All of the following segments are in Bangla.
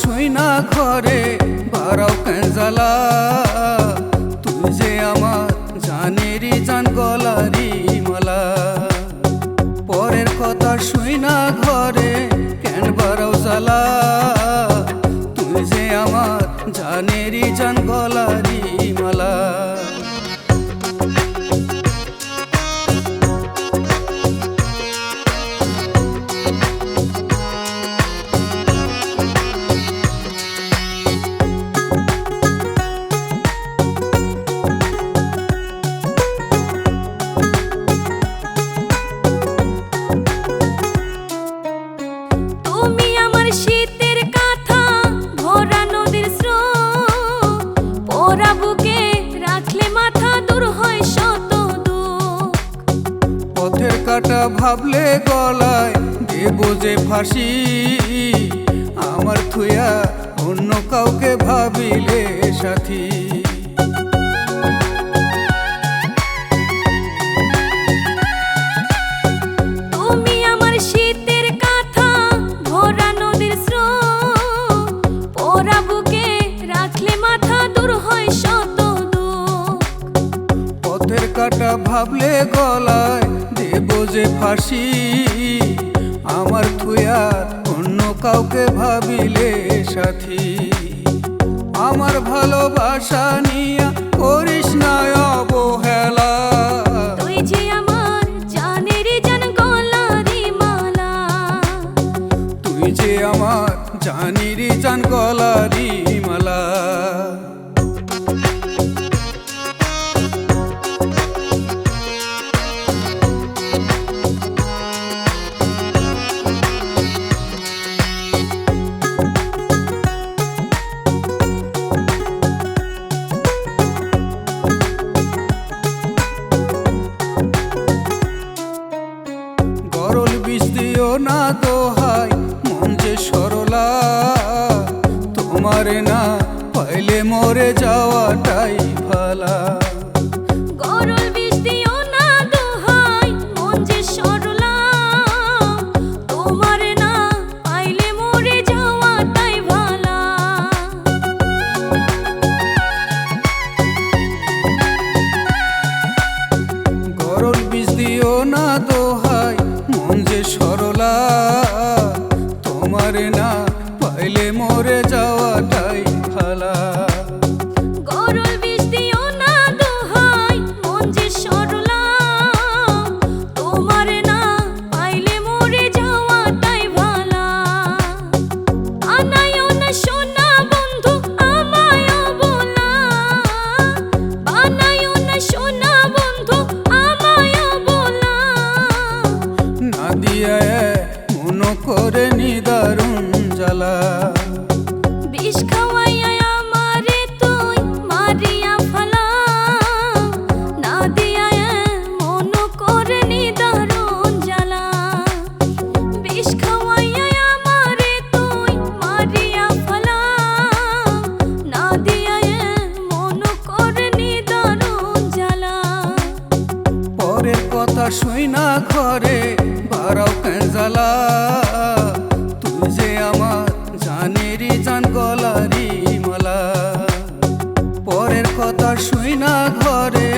শুই না ঘরে বারাও কেন জ্বালা তুই যে আমার জানেরি জান গলারি মালা পরের কথা শুই না ঘরে কেন বারাও জ্বালা তুই যে আমার জানেরি জান গলারি মালা পথের কাটা ভাবলে গলায় দেব যে ফাঁসি আমার থুয়া অন্য কাউকে ভাবিলে সাথী তুমি আমার শীতের কাঁথা ভরা নদীর স্রোত পোড়া বুকে রাখলে মাথা দূর হয় শত দুঃখ পথের কাটা ভাবলে গলায় দেব যে ফাঁসি আমার থুয়া অন্য কাউকে ভাবিলে সাথী আমার ভালোবাসা নিয়া করিস না অবহেলা তুই যে আমার জানের জান গলারি মালা তুই যে আমার জানিরি জান গলারি মালা গরল বিষ দিও না দোহাই মন যে সরলা তোমারে না পাইলে মরে যাওয়াটাই ভালা গরল বিষ দিও না দোহাই মন যে সরলা তোমার না পাইলে মরে যাওয়াটাই ভালা গরল বিষ দিও না দোহাই মন যে সরলা তোমারে না পাইলে মরে যাওয়াটাই ভালা গরল বিষ দিও না দোহাই মন যে সরলা তোমার না পাইলে মরে যাওয়াটাই ভালা আনায়ও না সোনা বন্ধু আমায়ও বলা বানায়ও না সোনা বন্ধু আমায়ও বলা না দিয়া মন করে নিদারুণ জ্বালা বিষ খাওয়াইয়া আমারে তুই মারিয়া ফেলা না দিয়া মন করে নিদারুণ জ্বালা বিষ খাওয়াইয়া আমারে তুই মারিয়া ফেলা না দিয়া মন করে নিদারুণ জ্বালা পরের কথা শুই না ঘরে বারাও কেন জ্বালা তুই যে আমার জানেরি জান গলারি মালা পরের কথা শুই না ঘরে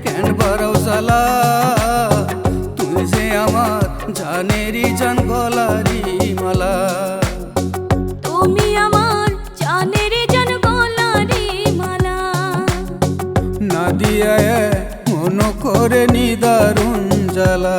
কেন বারাও জ্বালা তুই যে আমার জানেরি জান গলারি মালা তুমি আমার জানের জান গলারি মালা না দিয়া মন করে নিদারুণ জ্বালা।